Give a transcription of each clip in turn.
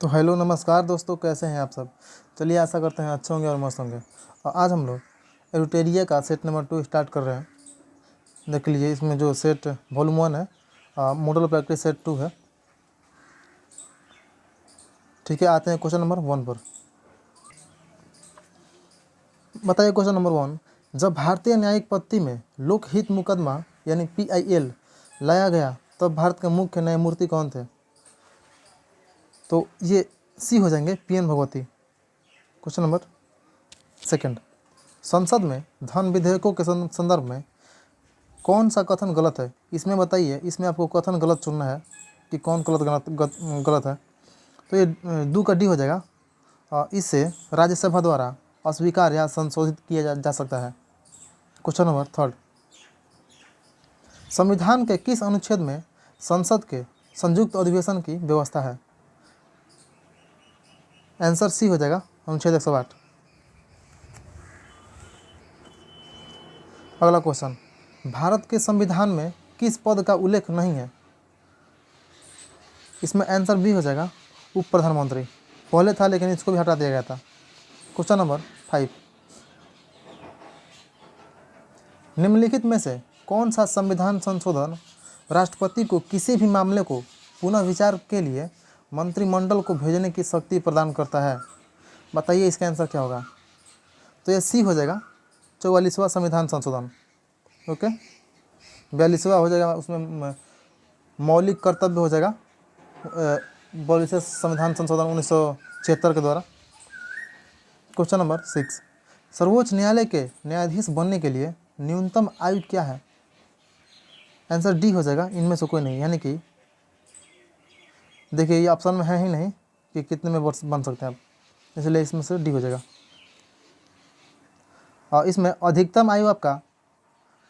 तो हेलो नमस्कार दोस्तों, कैसे हैं आप सब। चलिए, आशा करते हैं अच्छे होंगे और मस्त होंगे। और आज हम लोग एरुटेरिया का सेट नंबर 2 स्टार्ट कर रहे हैं। देख लीजिए, इसमें जो सेट वॉल्यूम 1 है, मॉडल प्रैक्टिस सेट 2 है। ठीक है, आते हैं क्वेश्चन नंबर 1 पर। बताइए क्वेश्चन नंबर 1। जब भारतीय न्यायिक पद्धति में लोकहित मुकदमा यानी PIL लाया गया तब भारत के मुख्य न्यायमूर्ति कौन थे। तो ये सी हो जाएंगे PN भगवती। Question number 2। संसद में धन विधेयकों के संदर्भ में कौन सा कथन गलत है, इसमें बताइए। इसमें आपको कथन गलत चुनना है कि कौन गलत है। तो ये दो का डी हो जाएगा। इससे राज्यसभा द्वारा अस्वीकार या संशोधित किया जा सकता है। Question number 3। संविधान के किस अनुच्छेद में संसद के संयुक्त अधिवेशन की व्यवस्था है। आंसर सी हो जाएगा, अनुच्छेद 108। अगला क्वेश्चन, भारत के संविधान में किस पद का उल्लेख नहीं है। इसमें आंसर बी हो जाएगा, उप प्रधानमंत्री। पहले था लेकिन इसको भी हटा दिया गया था। Question number 5। निम्नलिखित में से कौन सा संविधान संशोधन राष्ट्रपति को किसी भी मामले को पुनः विचार के लिए मंत्रिमंडल को भेजने की शक्ति प्रदान करता है। बताइए इसका आंसर क्या होगा। तो ये सी हो जाएगा, 44वां संविधान संशोधन। ओके, 42वां हो जाएगा, उसमें मौलिक कर्तव्य हो जाएगा 42वें संविधान संशोधन 1976 के द्वारा। Question number 6। सर्वोच्च न्यायालय के न्यायाधीश बनने के लिए न्यूनतम आयु क्या है। आंसर डी हो जाएगा, इनमें से कोई नहीं। यानी कि देखिए, ये ऑप्शन में है ही नहीं कि कितने में वर्ष बन सकते हैं आप, इसलिए इसमें से डी हो जाएगा। और इसमें अधिकतम आयु आपका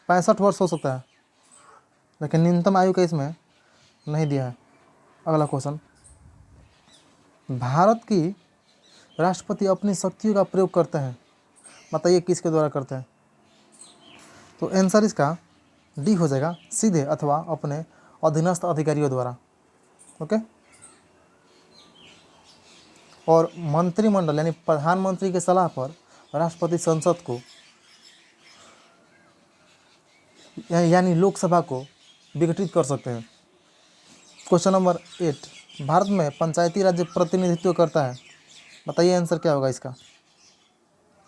65 वर्ष हो सकता है, लेकिन न्यूनतम आयु का इसमें नहीं दिया है। अगला क्वेश्चन, भारत की राष्ट्रपति अपनी शक्तियों का प्रयोग करते हैं। बताइए किसके द्वारा करते हैं। तो आंसर इसका डी हो जाएगा, सीधे अथवा अपने अधीनस्थ अधिकारियों द्वारा। ओके, और मंत्रिमंडल यानी प्रधानमंत्री की सलाह पर राष्ट्रपति संसद को यानी लोकसभा को विघटित कर सकते हैं। Question number 8। भारत में पंचायती राज्य प्रतिनिधित्व करता है। बताइए आंसर क्या होगा इसका।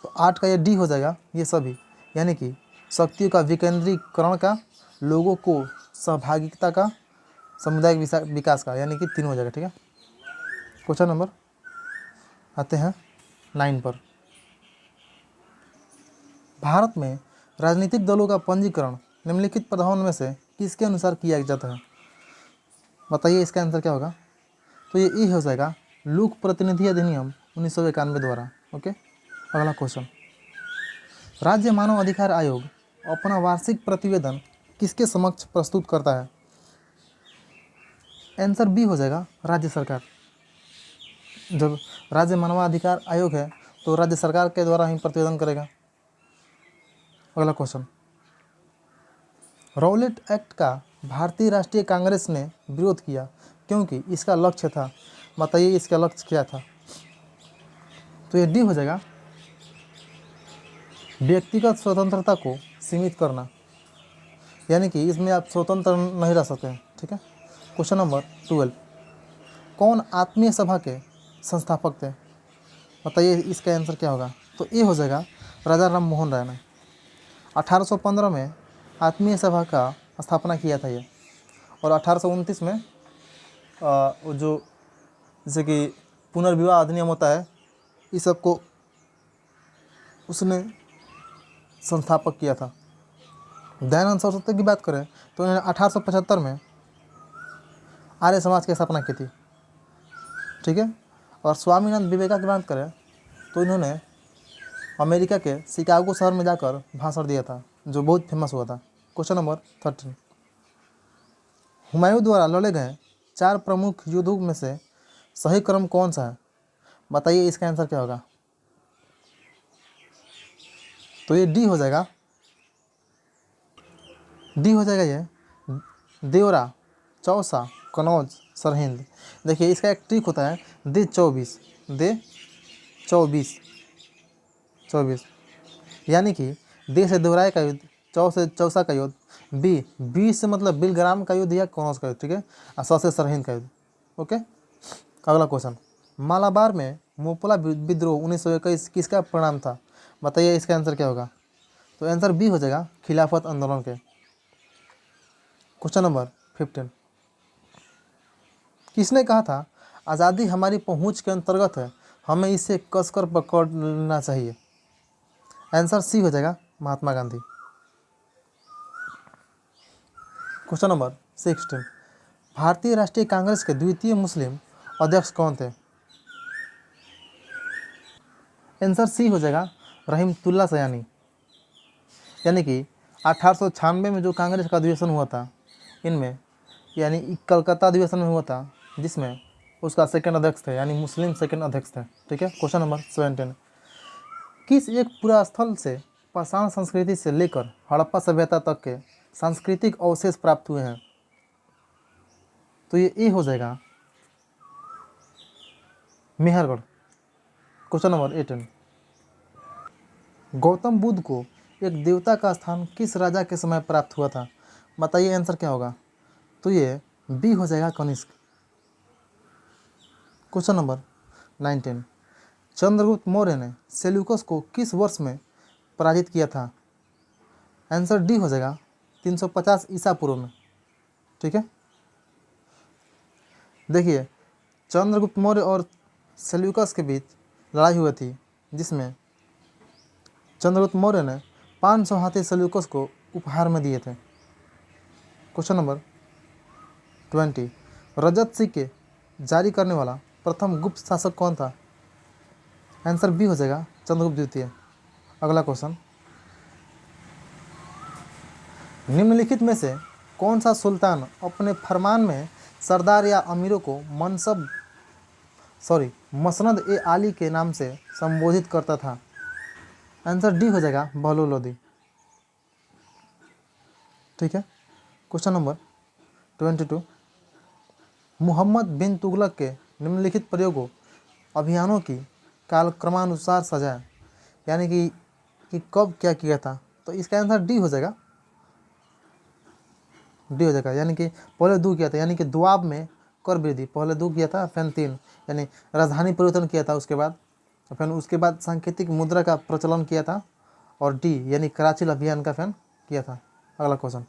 तो 8 का ये डी हो जाएगा, ये सभी, यानी कि शक्तियों का विकेंद्रीकरण का, लोगों को सहभागिता का, सामुदायिक विकास का, यानी कि 3 हो जाएगा। ठीक है, क्वेश्चन नंबर आते हैं 9 पर। भारत में राजनीतिक दलों का पंजीकरण निम्नलिखित प्रावधानों में से किसके अनुसार किया जाता है। बताइए इसका आंसर क्या होगा। तो ये हो जाएगा, लोक प्रतिनिधि अधिनियम 1991 द्वारा। ओके, अगला क्वेश्चन, राज्य मानव अधिकार आयोग अपना वार्षिक प्रतिवेदन किसके समक्ष प्रस्तुत करता है। आंसर बी हो जाएगा, राज्य सरकार। जब राज्य मानवाधिकार आयोग है तो राज्य सरकार के द्वारा ही प्रतिवेदन करेगा। अगला क्वेश्चन, रॉलेट एक्ट का भारतीय राष्ट्रीय कांग्रेस ने विरोध किया क्योंकि इसका लक्ष्य था। बताइए इसका लक्ष्य क्या था। तो ये डी हो जाएगा, व्यक्तिगत स्वतंत्रता को सीमित करना, यानी कि इसमें आप स्वतंत्र नहीं रह सकते हैं। ठीक है, क्वेश्चन नंबर 12। कौन आत्मीय सभा के संस्थापक थे। बताइए इसका आंसर क्या होगा। तो ये हो जाएगा, राजा राम मोहन राय ने 1815 में आत्मीय सभा का स्थापना किया था ये। और 1829 में वो जो जैसे कि पुनर्विवाह अधिनियम होता है, इस सब को उसने संस्थापक किया था। दयानंद सरस्वती की बात करें तो इन्होंने 1875 में आर्य समाज की स्थापना की थी। ठीक है, और स्वामीनाथन विवेकानंद की बात करें तो इन्होंने अमेरिका के शिकागो शहर में जाकर भाषण दिया था, जो बहुत फेमस हुआ था। Question number 13। हुमायूं द्वारा लड़े गए 4 प्रमुख युद्धों में से सही क्रम कौन सा है। बताइए इसका आंसर क्या होगा। तो ये डी हो जाएगा, ये देवरा, चौसा, कनौज, सरहिंद। देखिए इसका एक ट्रिक होता है, दे 24, दे 24, 24, यानी कि दे से दोहराए का युद्ध, चौ से चौसा का युद्ध, बी 20 से मतलब बिलग्राम का युद्ध या कौनौज का युद्ध, ठीक है, और 100 से सरहिंद का युद्ध। ओके, अगला क्वेश्चन, मालाबार में मोपला विद्रोह 1921 किसका परिणाम था? बताइए इसका आंसर क्या होगा? तो आंसर बी हो जाएगा, खिलाफत आंदोलन के। क्वेश्चन नंबर 15, किसने कहा था आज़ादी हमारी पहुंच के अंतर्गत है, हमें इसे कसकर पकड़ना चाहिए? आंसर सी हो जाएगा, महात्मा गांधी। क्वेश्चन नंबर 16, भारतीय राष्ट्रीय कांग्रेस के द्वितीय मुस्लिम अध्यक्ष कौन थे? आंसर सी हो जाएगा, रहीमतुल्ला सयानी। यानी कि 1896 में जो कांग्रेस का अधिवेशन हुआ था, इनमें यानी कलकत्ता अधिवेशन में हुआ था, जिसमें उसका सेकंड अध्यक्ष थे, यानी मुस्लिम सेकंड अध्यक्ष थे। ठीक है, क्वेश्चन नंबर 17, किस एक पुरास्थल से पाषाण संस्कृति से लेकर हड़प्पा सभ्यता तक के सांस्कृतिक अवशेष प्राप्त हुए हैं? तो ये ए हो जाएगा, मेहरगढ़। क्वेश्चन नंबर 18, गौतम बुद्ध को एक देवता का स्थान किस राजा के समय प्राप्त हुआ था? बताइए आंसर क्या होगा? तो ये बी हो जाएगा, कनिष्क। क्वेश्चन नंबर 19, चंद्रगुप्त मौर्य ने सेल्यूकस को किस वर्ष में पराजित किया था? आंसर डी हो जाएगा, 350 ईसा पूर्व में। ठीक है, देखिए चंद्रगुप्त मौर्य और सेल्यूकस के बीच लड़ाई हुई थी, जिसमें चंद्रगुप्त मौर्य ने 500 हाथी सेल्यूकस को उपहार में दिए थे। क्वेश्चन नंबर 20, रजत सिक्के जारी करने वाला प्रथम गुप्त शासक कौन था? आंसर बी हो जाएगा, चंद्रगुप्त द्वितीय। अगला क्वेश्चन, निम्नलिखित में से कौन सा सुल्तान अपने फरमान में सरदार या अमीरों को मसनद ए आली के नाम से संबोधित करता था? आंसर डी हो जाएगा, बहलुल लोदी। ठीक है, क्वेश्चन नंबर 22, मोहम्मद बिन तुगलक के निम्नलिखित प्रयोगों अभियानों की कालक्रमानुसार सजाएं, यानी कि कब क्या किया था? तो इसका आंसर डी हो जाएगा, डी हो जाएगा, यानी कि पहले 2 किया था, यानी कि दुआब में कर वृद्धि, पहले 2 किया था, फिर 3, यानी राजधानी परिवर्तन किया था उसके बाद, फिर उसके बाद सांकेतिक मुद्रा का प्रचलन किया था, और डी यानी कराची अभियान का फिर किया था। अगला क्वेश्चन,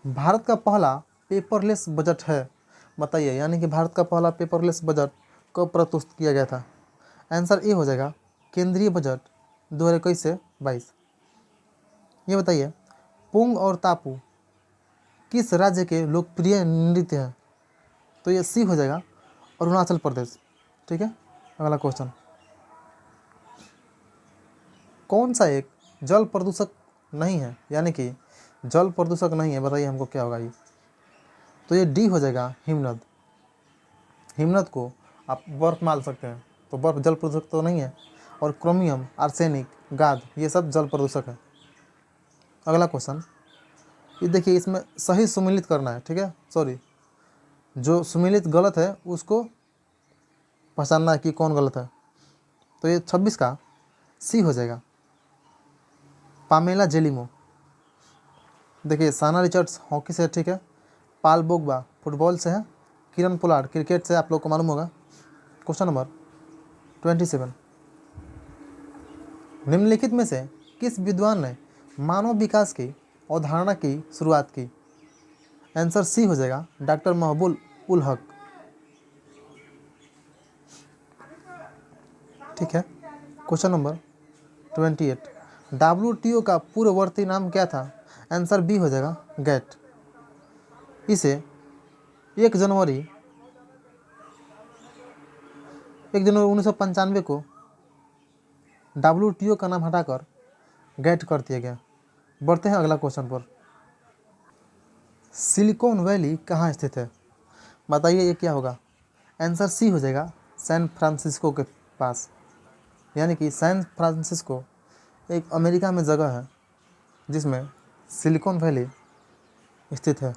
भारत का पहला पेपरलेस बजट है, बताइए, यानी कि भारत का पहला पेपरलेस बजट कब प्रस्तुत किया गया था? आंसर ए हो जाएगा, केंद्रीय बजट 2021 से 22। ये बताइए, पुंग और तापू किस राज्य के लोकप्रिय नृत्य हैं? तो ये सी हो जाएगा, अरुणाचल प्रदेश। ठीक है, अगला क्वेश्चन, कौन सा एक जल प्रदूषक नहीं है, यानी कि जल प्रदूषक नहीं है, बताइए हमको क्या होगा ये? तो ये डी हो जाएगा, हिमनद। हिमनद को आप बर्फ मान सकते हैं, तो बर्फ जल प्रदूषक तो नहीं है, और क्रोमियम, आर्सेनिक, गाद ये सब जल प्रदूषक है। अगला क्वेश्चन, ये देखिए इसमें सही सुमिलित करना है। ठीक है, सॉरी, जो सुमिलित गलत है उसको पहचानना है कि कौन गलत है। तो ये 26 का सी हो जाएगा, पामेला जेलिमो। देखिए साना रिचर्ड्स हॉकी से, ठीक है, पाल बोगबा फुटबॉल से है, किरण पोलार्ड क्रिकेट से, आप लोग को मालूम होगा। क्वेश्चन नंबर 27, निम्नलिखित में से किस विद्वान ने मानव विकास की अवधारणा की शुरुआत की? आंसर सी हो जाएगा, डॉक्टर महबूब उल हक। ठीक है, क्वेश्चन नंबर 28, WTO का पूर्ववर्ती नाम क्या था? आंसर बी हो जाएगा, गैट। इसे 1 जनवरी 1995 को WTO का नाम हटाकर गैट कर दिया गया। बढ़ते हैं अगला क्वेश्चन पर, सिलिकॉन वैली कहाँ स्थित है? बताइए ये क्या होगा? आंसर सी हो जाएगा, सैन फ्रांसिस्को के पास, यानी कि सैन फ्रांसिस्को एक अमेरिका में जगह है जिसमें सिलिकॉन वैली स्थित है।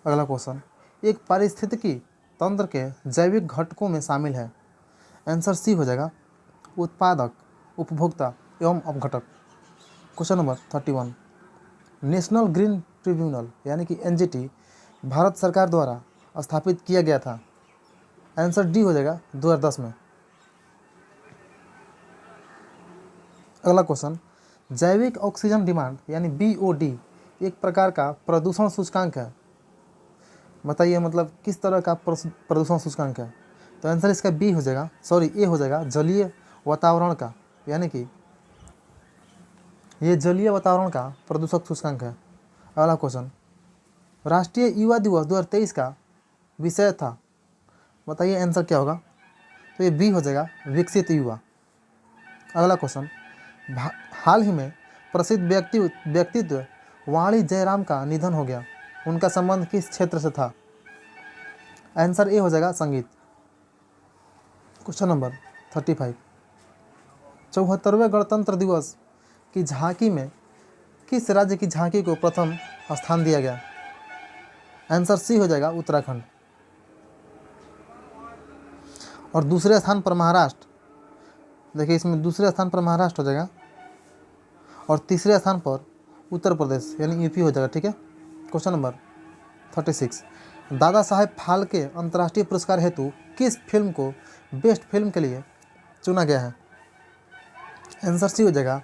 अगला क्वेश्चन, एक पारिस्थितिकी तंत्र के जैविक घटकों में शामिल है। आंसर सी हो जाएगा, उत्पादक, उपभोक्ता एवं अपघटक। Question number 31, national green tribunal यानी कि एनजीटी भारत सरकार द्वारा स्थापित किया गया था। आंसर डी हो जाएगा 2010 में। अगला क्वेश्चन, जैविक ऑक्सीजन डिमांड यानी बीओडी एक प्रकार का प्रदूषण सूचकांक है। बताइए मतलब किस तरह का प्रदूषण सूचकांक है। तो आंसर इसका बी हो जाएगा, सॉरी ए हो जाएगा, जलीय वातावरण का, यानी कि ये जलीय वातावरण का प्रदूषक सूचकांक है। अगला क्वेश्चन, राष्ट्रीय युवा दिवस 2023 का विषय था। बताइए आंसर क्या होगा। तो ये बी हो जाएगा, विकसित युवा। अगला क्वेश्चन, हाल ही में प्रसिद्ध व्यक्तित्व वाणी जयराम का निधन हो गया, उनका संबंध किस क्षेत्र से था। आंसर ए हो जाएगा, संगीत। क्वेश्चन नंबर 35, 74वें गणतंत्र दिवस की झांकी में किस राज्य की झांकी को प्रथम स्थान दिया गया। आंसर सी हो जाएगा, उत्तराखंड। और दूसरे स्थान पर महाराष्ट्र, देखिए इसमें दूसरे स्थान पर महाराष्ट्र हो जाएगा और तीसरे स्थान पर उत्तर प्रदेश यानी यूपी हो जाएगा। ठीक है। क्वेश्चन नंबर 36, दादा साहेब फाल्के अंतर्राष्ट्रीय पुरस्कार हेतु किस फिल्म को बेस्ट फिल्म के लिए चुना गया है। आंसर सी हो जाएगा,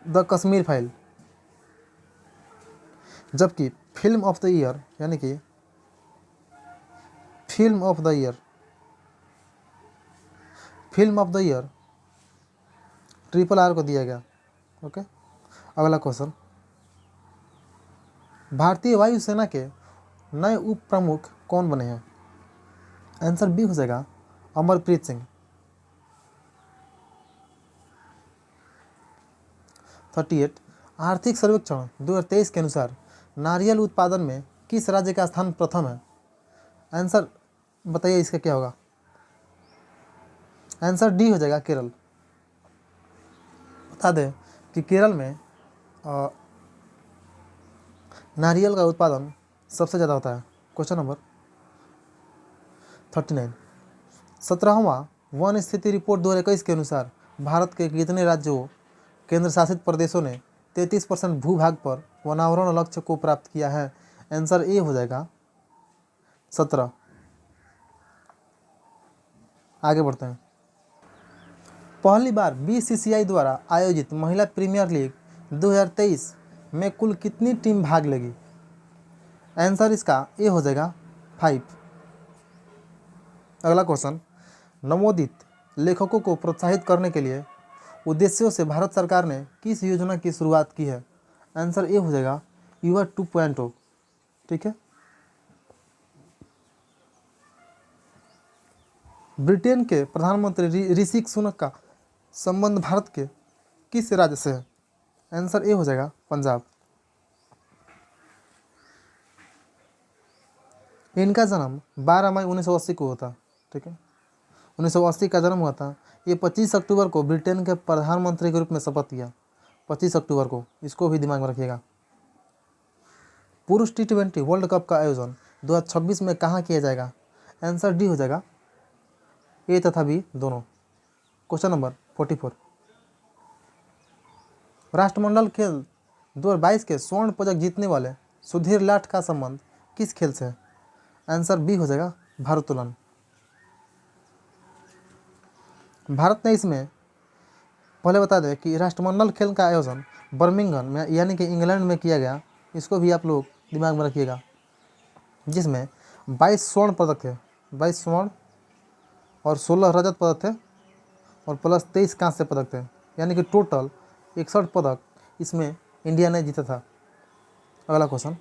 द कश्मीर फाइल। जबकि फिल्म ऑफ द ईयर यानी कि film of the year RRR को दिया गया। ओके। अगला क्वेश्चन, भारतीय वायुसेना के नए उप प्रमुख कौन बने हैं। आंसर बी हो जाएगा, अमरप्रीत सिंह। 38, आर्थिक सर्वेक्षण 2023 के अनुसार नारियल उत्पादन में किस राज्य का स्थान प्रथम है। आंसर बताइए इसका क्या होगा। आंसर डी हो जाएगा, केरल। बता दें कि केरल में नारियल का उत्पादन सबसे ज़्यादा होता है। क्वेश्चन नंबर 39, 17वां वन स्थिति रिपोर्ट 2021 के अनुसार भारत के कितने राज्यों, केंद्र शासित प्रदेशों ने 33% भूभाग पर वनावरण लक्ष्य को प्राप्त किया है। आंसर ए हो जाएगा, 17। आगे बढ़ते हैं। पहली बार बीसीसीआई द्वारा आयोजित महिला प्रीमियर लीग 2023 में कुल कितनी टीम भाग लेगी। आंसर इसका ए हो जाएगा, 5। अगला क्वेश्चन, नवोदित लेखकों को प्रोत्साहित करने के लिए उद्देश्यों से भारत सरकार ने किस योजना की शुरुआत की है। आंसर ए हो जाएगा, युवा 2.0। ठीक है। ब्रिटेन के प्रधानमंत्री ऋषि सुनक का संबंध भारत के किस राज्य से है। आंसर ए हो जाएगा, पंजाब। इनका जन्म 12 मई 1980 को हुआ था। ठीक है, 1980 का जन्म हुआ था। ये 25 अक्टूबर को ब्रिटेन के प्रधानमंत्री के रूप में शपथ लिया, 25 अक्टूबर को, इसको भी दिमाग में रखिएगा। पुरुष T20 वर्ल्ड कप का आयोजन 2026 में कहाँ किया जाएगा। आंसर डी हो जाएगा, ए तथा बी दोनों। क्वेश्चन नंबर 44, राष्ट्रमंडल खेल 2022 के स्वर्ण पदक जीतने वाले सुधीर लाठ का संबंध किस खेल से है। आंसर बी हो जाएगा, भारोत्तोलन। भारत ने इसमें पहले बता दें कि राष्ट्रमंडल खेल का आयोजन बर्मिंघम में यानी कि इंग्लैंड में किया गया, इसको भी आप लोग दिमाग में रखिएगा, जिसमें 22 स्वर्ण पदक थे, 22 स्वर्ण और 16 रजत पदक थे और प्लस 23 कांस्य पदक थे, यानी कि टोटल 61 पदक इसमें इंडिया ने जीता था। अगला क्वेश्चन,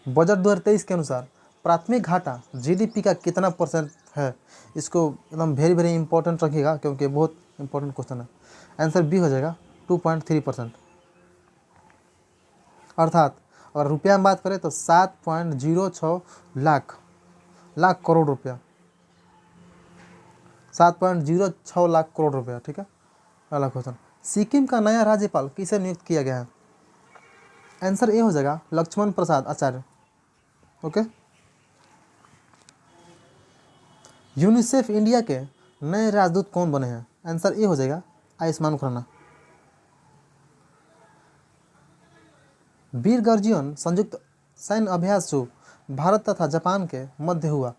बजट 2023 के अनुसार प्राथमिक घाटा जीडीपी का कितना % है। इसको एकदम वेरी वेरी इंपॉर्टेंट रखिएगा क्योंकि बहुत इंपॉर्टेंट क्वेश्चन है। आंसर बी हो जाएगा, 2.3%। अर्थात अगर रुपया में बात करें तो 7.06 लाख करोड़ रुपया, 7.06 लाख करोड़ रुपया। ठीक है। अगला क्वेश्चन, सिक्किम का नया राज्यपाल किसे नियुक्त किया गया है। आंसर ए हो जाएगा, Lakshman Prasad Acharya. Okay. UNICEF India के नए राजदूत कौन बने हैं? आंसर ए हो जाएगा आयुष्मान खुराना। वीर गर्जियन संयुक्त सैन्य अभ्यास जो भारत तथा जापान के मध्य हुआ,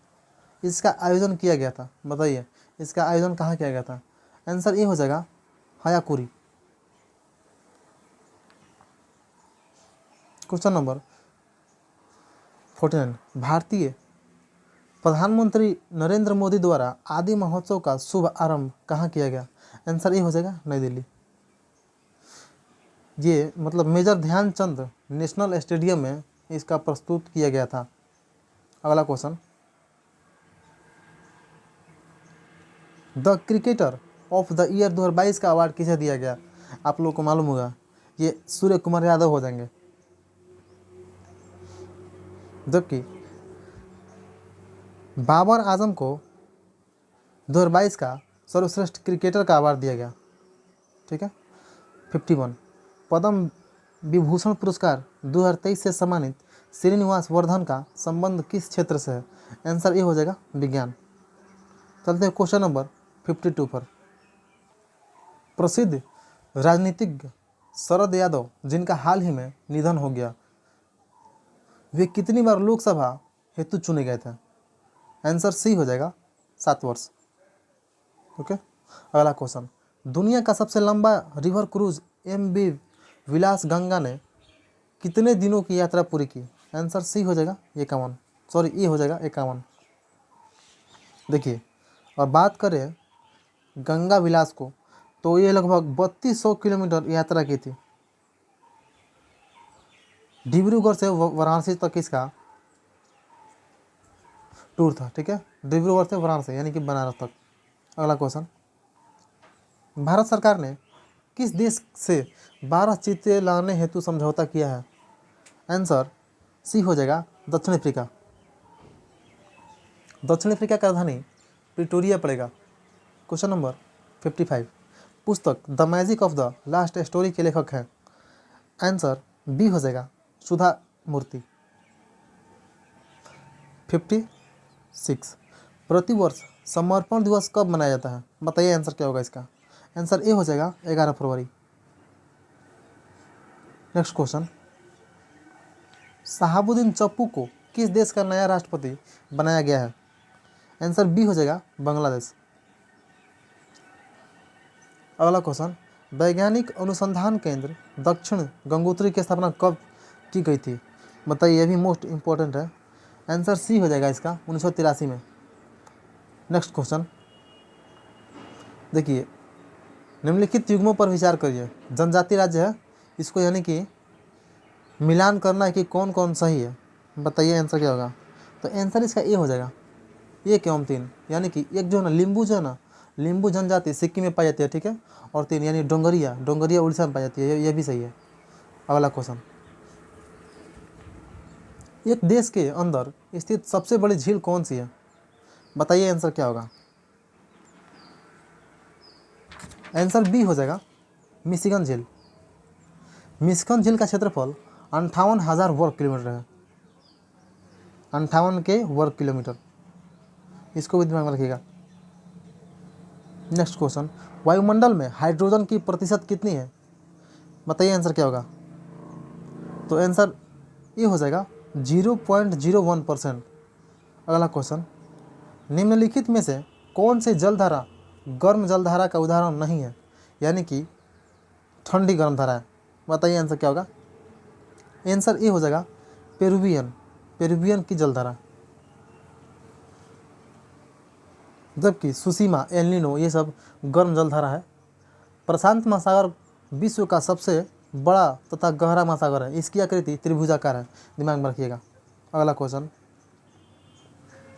इसका आयोजन किया गया था, बताइए इसका आयोजन कहाँ किया गया था? आंसर ए हो जाएगा हायाकुरी। क्वेश्चन नंबर 49, भारतीय प्रधानमंत्री नरेंद्र मोदी द्वारा आदि महोत्सव का शुभ आरंभ कहाँ किया गया? आंसर ए हो जाएगा नई दिल्ली। ये मतलब मेजर ध्यानचंद नेशनल स्टेडियम में इसका प्रस्तुत किया गया था। अगला question, the cricketer of the year 2022 का अवार्ड किसे दिया गया? आप लोगों को मालूम होगा, ये सूर्य कुमार यादव हो जाएंगे। जबकि बाबर आजम को 2022 का सर्वश्रेष्ठ क्रिकेटर का अवार्ड दिया गया। ठीक है। 51, पद्म विभूषण पुरस्कार 2023 से सम्मानित श्रीनिवास वर्धन का संबंध किस क्षेत्र से है? आंसर ए हो जाएगा विज्ञान। चलते हैं क्वेश्चन नंबर 52 पर। प्रसिद्ध राजनीतिज्ञ शरद यादव जिनका हाल ही में निधन हो गया, वे कितनी बार लोकसभा हेतु चुने गए थे? आंसर सी हो जाएगा 7 वर्ष। ओके। अगला क्वेश्चन, दुनिया का सबसे लंबा रिवर क्रूज MV विलास गंगा ने कितने दिनों की यात्रा पूरी की? आंसर सी हो जाएगा 51, सॉरी ए हो जाएगा 51। देखिए, और बात करें गंगा विलास को, तो ये लगभग 3200 किलोमीटर यात्रा की थी। डिब्रूगढ़ से वाराणसी तक इसका टूर था। ठीक है, डिब्रूगढ़ से वाराणसी यानी कि बनारस तक। अगला क्वेश्चन, भारत सरकार ने किस देश से 12 चीते लाने हेतु समझौता किया है? आंसर सी हो जाएगा दक्षिण अफ्रीका। दक्षिण अफ्रीका का राजधानी प्रिटोरिया पड़ेगा। क्वेश्चन नंबर 55, पुस्तक the magic of the last story के लेखक हैं? आंसर बी हो जाएगा सुधा मूर्ति। 56, प्रतिवर्ष समर्पण दिवस कब मनाया जाता है? बताइए आंसर क्या होगा इसका? आंसर ए हो जाएगा 11 फरवरी। नेक्स्ट क्वेश्चन, शहाबुद्दीन चप्पू को किस देश का नया राष्ट्रपति बनाया गया है? आंसर बी हो जाएगा बांग्लादेश। अगला क्वेश्चन, वैज्ञानिक अनुसंधान केंद्र दक्षिण गंगोत्री की स्थापना कब की गई थी? बताइए, यह भी मोस्ट इम्पोर्टेंट है। आंसर सी हो जाएगा इसका 1983 में। नेक्स्ट क्वेश्चन, देखिए, निम्नलिखित युग्मों पर विचार करिए। जनजाति राज्य है, इसको यानी कि मिलान करना है कि कौन कौन सही है। बताइए आंसर क्या होगा? तो आंसर इसका ए हो जाएगा 1 एवं 3, यानी कि एक जो है ना लिम्बू, जो है ना लिम्बू जनजाति सिक्किम में पाई जाती है। ठीक है, और 3 यानी डोंगरिया उड़ीसा में पाई जाती है। ये भी सही है। अगला क्वेश्चन, एक देश के अंदर स्थित सबसे बड़ी झील कौन सी है? बताइए आंसर क्या होगा? आंसर बी हो जाएगा मिशिगन झील। मिशिगन झील का क्षेत्रफल 58,000 वर्ग किलोमीटर है। 58 के वर्ग किलोमीटर, इसको भी दिमाग में रखिएगा। नेक्स्ट क्वेश्चन, वायुमंडल में हाइड्रोजन की प्रतिशत कितनी है? बताइए आंसर क्या होगा? तो आंसर ये हो जाएगा 0.01%। अगला क्वेश्चन, निम्नलिखित में से कौन सी जलधारा गर्म जलधारा का उदाहरण नहीं है, यानी कि ठंडी गर्म धारा है? बताइए आंसर क्या होगा? आंसर ए हो जाएगा पेरुवियन की जलधारा। जबकि सुसीमा, एल नीनो, ये सब गर्म जलधारा है। प्रशांत महासागर विश्व का सबसे बड़ा तथा गहरा महासागर है। इसकी आकृति त्रिभुजाकार है, दिमाग में रखिएगा। अगला क्वेश्चन,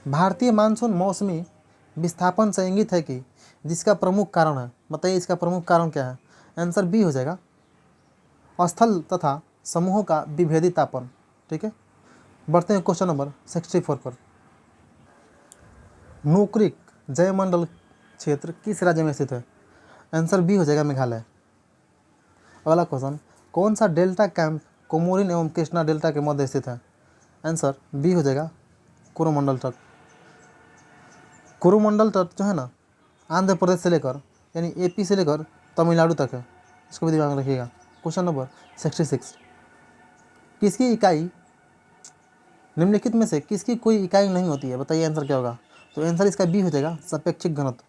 भारतीय मानसून मौसमी विस्थापन से इंगित है कि जिसका प्रमुख कारण है। बताइए इसका प्रमुख कारण क्या है? आंसर बी हो जाएगा स्थल तथा समूहों का विभेदितापन। ठीक है, बढ़ते हैं क्वेश्चन नंबर 64 पर। नोक्रिक जयमंडल क्षेत्र किस राज्य में स्थित है? आंसर बी हो जाएगा मेघालय। अगला क्वेश्चन, कौन सा डेल्टा कैंप कोमोरिन एवं कृष्णा डेल्टा के मध्य स्थित है? आंसर बी हो जाएगा कोरोमंडल तट। कोरोमंडल तट जो है ना आंध्र प्रदेश से लेकर यानी एपी से लेकर तमिलनाडु तक है, इसको भी दिमाग में रखिएगा। क्वेश्चन नंबर 66, किसकी इकाई निम्नलिखित में से किसकी कोई इकाई नहीं होती है, बताइए आंसर क्या होगा। तो आंसर इसका बी हो जाएगा सापेक्षिक घनत्व।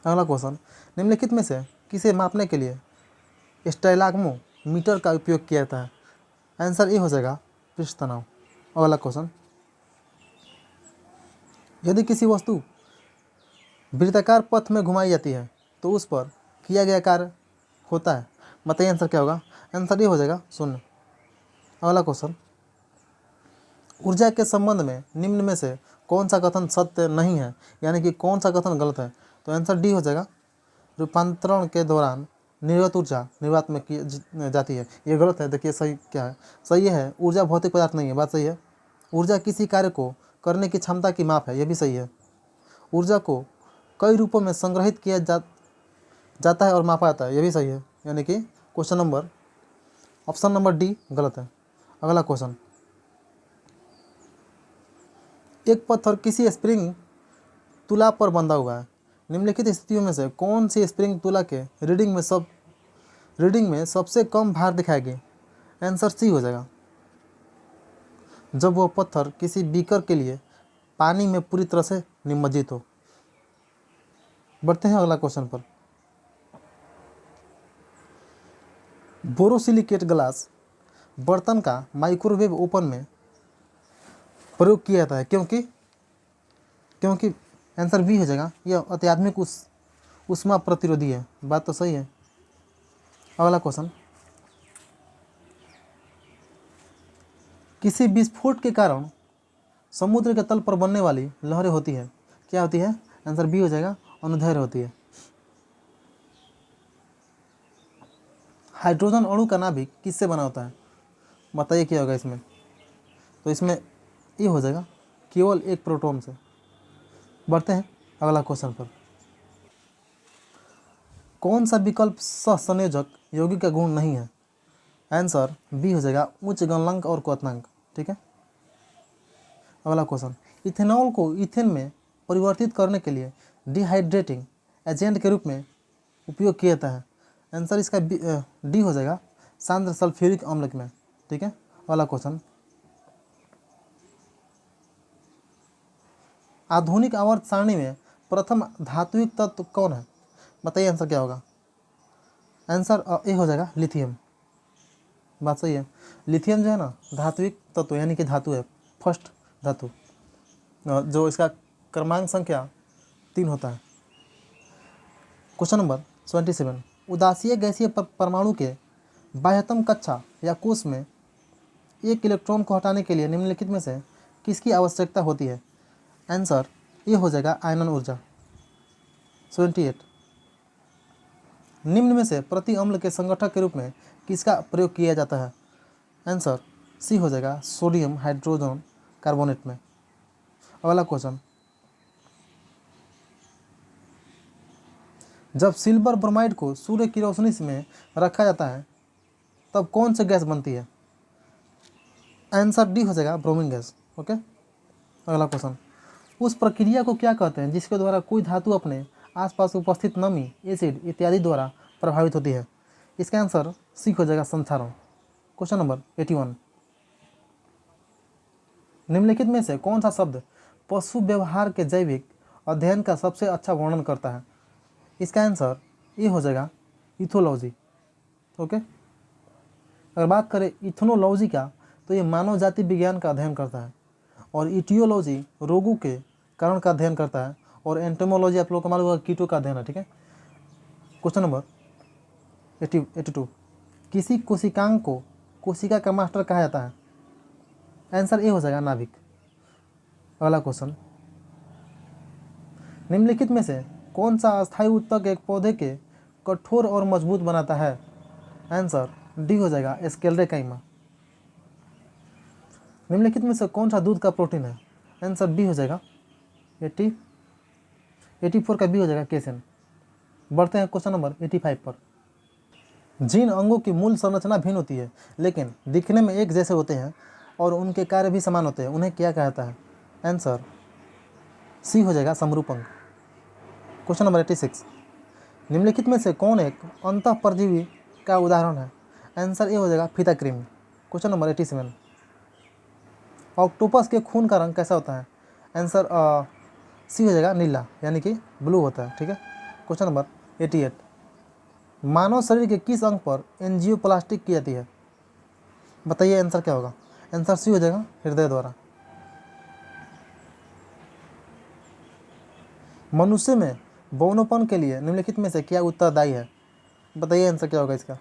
अगला क्वेश्चन, निम्नलिखित में से किसे मापने के लिए स्टाइलाग्मो मीटर का उपयोग किया जाता है। आंसर ए हो जाएगा पृष्ठ तनाव। अगला क्वेश्चन, यदि किसी वस्तु वृत्ताकार पथ में घुमाई जाती है तो उस पर किया गया कार्य होता है, बताइए आंसर क्या होगा। आंसर ये हो जाएगा शून्य। अगला क्वेश्चन, ऊर्जा के संबंध में निम्न में से कौन सा कथन सत्य नहीं है, यानी कि कौन सा कथन गलत है। तो आंसर डी हो जाएगा रूपांतरण के दौरान निर्गत ऊर्जा निर्वात में की जाती है, ये गलत है। देखिए सही क्या है, सही है ऊर्जा भौतिक पदार्थ नहीं है, बात सही है। ऊर्जा किसी कार्य को करने की क्षमता की माप है, ये भी सही है। ऊर्जा को कई रूपों में संग्रहित किया जाता है और मापा जाता है, ये भी सही है। यानी कि question number option number D गलत है। अगला क्वेश्चन, एक पत्थर किसी स्प्रिंग तुला पर बंधा हुआ है, निम्नलिखित स्थितियों में से कौन सी स्प्रिंग तुला के रीडिंग में सबसे कम भार दिखाएगी। आंसर सी हो जाएगा जब वो पत्थर किसी बीकर के लिए पानी में पूरी तरह से निमज्जित हो। बढ़ते हैं अगला क्वेश्चन पर। बोरोसिलिकेट ग्लास बर्तन का माइक्रोवेव ओवन में प्रयोग किया जाता है क्योंकि आंसर बी हो जाएगा यह अत्याधुनिक ऊष्मा प्रतिरोधी है, बात तो सही है। अगला क्वेश्चन, किसी विस्फोट के कारण समुद्र के तल पर बनने वाली लहरें होती है, क्या होती है। आंसर बी हो जाएगा अनुदैर्ध्य होती है। हाइड्रोजन अणु का नाभिक किससे बना होता है, बताइए क्या होगा इसमें। तो इसमें ये हो जाएगा केवल एक प्रोटॉन से। बढ़ते हैं अगला क्वेश्चन पर। कौन सा विकल्प सहसंयोजक यौगिक का गुण नहीं है। आंसर बी हो जाएगा उच्च गलनांक और क्वथनांक, ठीक है। अगला क्वेश्चन, इथेनॉल को ईथेन में परिवर्तित करने के लिए डिहाइड्रेटिंग एजेंट के रूप में उपयोग किया जाता है। आंसर इसका डी हो जाएगा सांद्र सल्फ्यूरिक अम्ल में, ठीक है। अगला क्वेश्चन, आधुनिक आवर्त सारणी में प्रथम धात्विक तत्व कौन है, बताइए आंसर क्या होगा। आंसर ए हो जाएगा लिथियम, बात सही है। लिथियम जो है ना धात्विक तत्व यानी कि धातु है, फर्स्ट धातु, जो इसका क्रमांक संख्या 3 होता है। क्वेश्चन नंबर 27, उदासीय गैसीय परमाणु के बाह्यतम कक्षा या कोश में एक इलेक्ट्रॉन को हटाने के लिए निम्नलिखित में से किसकी आवश्यकता होती है। आंसर ये हो जाएगा आयनन ऊर्जा। 28, निम्न में से प्रति अम्ल के संगठक के रूप में किसका प्रयोग किया जाता है। आंसर सी हो जाएगा सोडियम हाइड्रोजन कार्बोनेट में। अगला क्वेश्चन, जब सिल्वर ब्रोमाइड को सूर्य की रोशनी में रखा जाता है तब कौन सी गैस बनती है। आंसर डी हो जाएगा ब्रोमीन गैस, ओके। अगला क्वेश्चन, उस प्रक्रिया को क्या कहते हैं जिसके द्वारा कोई धातु अपने आसपास उपस्थित नमी, एसिड इत्यादि द्वारा प्रभावित होती है। इसका आंसर सी हो जाएगा संक्षारण। क्वेश्चन नंबर 81, निम्नलिखित में से कौन सा शब्द पशु व्यवहार के जैविक अध्ययन का सबसे अच्छा वर्णन करता है। इसका आंसर ये हो जाएगा इथोलॉजी, ओके। अगर बात करें इथनोलॉजी का तो ये मानव जाति विज्ञान का अध्ययन करता है, और इटियोलॉजी रोगों के कारण का अध्ययन करता है, और एंटोमोलॉजी आप लोगों को मालूम होगा कीटों का अध्ययन है, ठीक है। क्वेश्चन नंबर 82, किसी कोशिकांग को कोशिका का मास्टर कहा जाता है। आंसर ए हो जाएगा नाभिक। अगला क्वेश्चन, निम्नलिखित में से कौन सा अस्थायी ऊतक एक पौधे के कठोर और मजबूत बनाता है। आंसर डी हो जाएगा स्क्लेरेकाइमा। निम्नलिखित में से कौन सा दूध का प्रोटीन है। आंसर बी हो जाएगा 84 का बी हो जाएगा केसिन। बढ़ते हैं क्वेश्चन नंबर 85 पर। जिन अंगों की मूल संरचना भिन्न होती है लेकिन दिखने में एक जैसे होते हैं और उनके कार्य भी समान होते हैं, उन्हें क्या कहता है? आंसर सी हो जाएगा, समरूप अंग। क्वेश्चन नंबर 86, निम्नलिखित में से कौन एक अंतः परजीवी का उदाहरण है? आंसर ए हो जाएगा, फीता कृमि। क्वेश्चन नंबर 87, ऑक्टोपस के खून का रंग कैसा होता है? आंसर सी हो जाएगा, नीला, यानी कि ब्लू होता है। ठीक है। क्वेश्चन नंबर 88, मानव शरीर के किस अंग पर एंजियोप्लास्टी की जाती है? बताइए आंसर क्या होगा? आंसर सी हो जाएगा, हृदय द्वारा। मनुष्य में बौनोपन के लिए निम्नलिखित में से क्या उत्तरदायी है? बताइए आंसर क्या होगा इसका?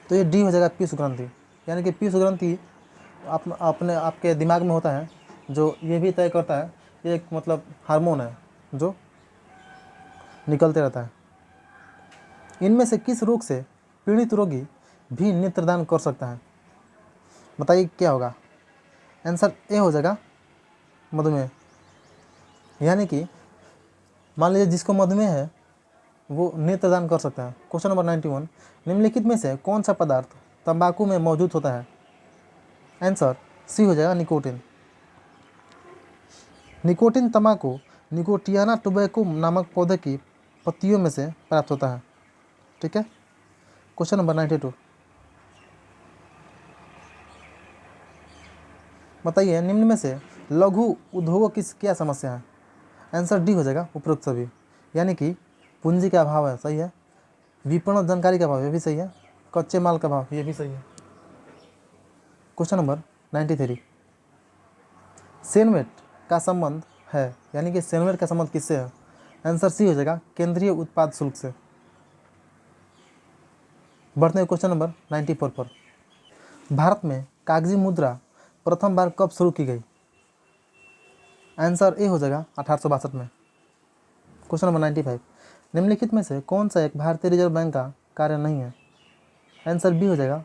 तो ये डी हो जाएगा, पीयूष ग्रंथि। यानी कि पीयूष ग्रंथि अपने आपके दिमाग में होता है, जो ये भी तय करता है, ये एक मतलब हार्मोन है जो निकलते रहता है। इनमें से किस रोग से पीड़ित रोगी भी नेत्रदान कर सकता है? बताइए क्या होगा? आंसर ए हो जाएगा, मधुमेह। यानी कि मान लीजिए जिसको मधुमेह है वो नेत्रदान कर सकता है। क्वेश्चन नंबर 91, निम्नलिखित में से कौन सा पदार्थ तंबाकू में मौजूद होता है? आंसर सी हो जाएगा, निकोटिन। निकोटिन तंबाकू निकोटियाना टोबैको नामक पौधे की पत्तियों में से प्राप्त होता है। ठीक है। क्वेश्चन नंबर 92, बताइए निम्न में से लघु उद्योगों की क्या समस्या है? आंसर डी हो जाएगा, उपरोक्त सभी। यानी कि पूंजी का अभाव है, सही है। विपणन जानकारी का अभाव, ये भी सही है। कच्चे माल का अभाव, ये भी सही है। क्वेश्चन नंबर 93, सेनमेट का संबंध है, यानी कि सेनमेट का संबंध किससे है? आंसर सी हो जाएगा, केंद्रीय उत्पाद शुल्क से। बढ़ते हैं क्वेश्चन नंबर 94 पर। भारत में कागजी मुद्रा प्रथम बार कब शुरू की गई? आंसर ए हो जाएगा, 1862 में। क्वेश्चन नंबर 95, निम्नलिखित में से कौन सा एक भारतीय रिजर्व बैंक का कार्य नहीं है? आंसर बी हो जाएगा,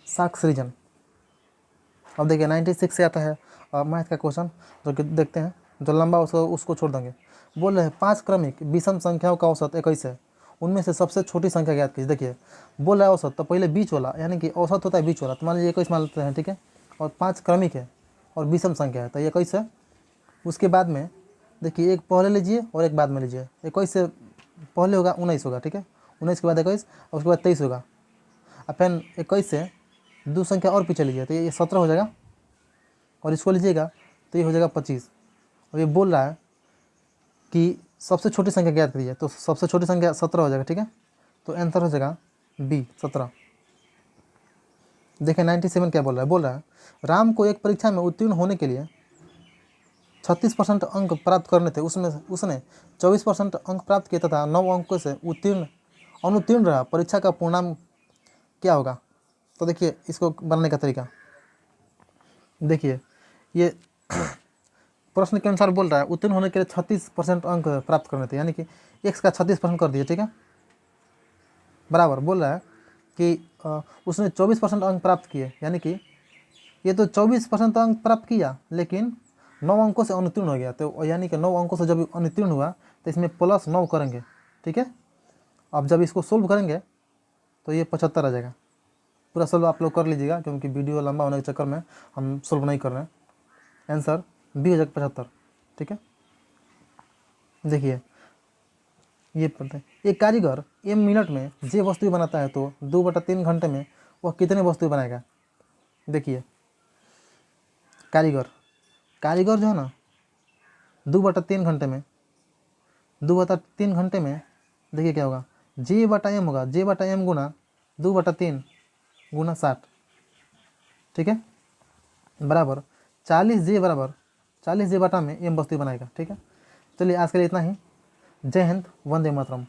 साख सृजन। अब देखिए 96 से आता है मैथ का क्वेश्चन, जो कि देखते हैं, जो लंबा उसको छोड़ देंगे। बोल रहे हैं 5 क्रमिक विषम संख्याओं का औसत 21 है, उनमें से सबसे छोटी संख्या ज्ञात कीजिए। देखिए बोल रहा है औसत, तो पहले बीच वाला, यानी कि औसत होता है बीच वाला, तो मान लीजिए 21 मान लेते हैं। ठीक है। और 5 क्रमिक है और विषम संख्या है, तो 21 है। उसके बाद में देखिए एक पहले लीजिए और एक बाद में लीजिए। 21 से पहले होगा 19 होगा। ठीक है। 19 के बाद 21 और उसके बाद 23 होगा। अब फिर 21 से 2 संख्या और पीछे लीजिए, तो ये 17 हो जाएगा। और इसको लीजिएगा तो ये हो जाएगा 25। और ये बोल रहा है कि सबसे छोटी संख्या ज्ञात करिए, तो सबसे छोटी संख्या 17 हो जाएगा। ठीक है। तो आंसर हो जाएगा बी, 17। देखिए 97 क्या बोल रहा है, राम को एक परीक्षा में उत्तीर्ण होने के लिए 36% अंक प्राप्त करने थे, उसमें उसने 24% अंक प्राप्त किए तथा 9 अंकों से अनुत्तीर्ण रहा। परीक्षा का परिणाम क्या होगा? तो देखिए इसको बनाने का तरीका देखिए, ये प्रश्न के अनुसार बोल रहा है उत्तीर्ण होने के लिए 36% अंक प्राप्त करने थे, यानी कि x का 36% कर दिए। ठीक है। बराबर बोल रहा है कि उसने 24% अंक प्राप्त किए, यानी कि ये तो 24% अंक प्राप्त किया लेकिन 9 अंकों से अनुत्तीर्ण हो गया, तो यानी कि 9 अंकों से जब अनुत्तीर्ण हुआ तो इसमें +9 करेंगे। ठीक है। अब जब इसको सोल्व करेंगे तो ये 75 आ जाएगा। पूरा सोल्व आप लोग कर लीजिएगा, क्योंकि वीडियो लंबा होने के चक्कर में हम सोल्व नहीं कर रहे हैं। आंसर बी हो जाएगा, 75। ठीक है। देखिए ये पढ़ते हैं, एक कारीगर m मिनट में जे वस्तु बनाता है तो 2/3 घंटे में वह कितने वस्तु बनाएगा? देखिए कारीगर जो है ना, 2/3 घंटे में 2/3 घंटे में देखिए क्या होगा, J/M होगा, J/M गुना 2/3 गुना 60। ठीक है। बराबर 40J बराबर 40J बटा में m वस्तु बनाएगा। ठीक है। चलिए आज के लिए इतना ही। जय हिंद, वंदे मातरम।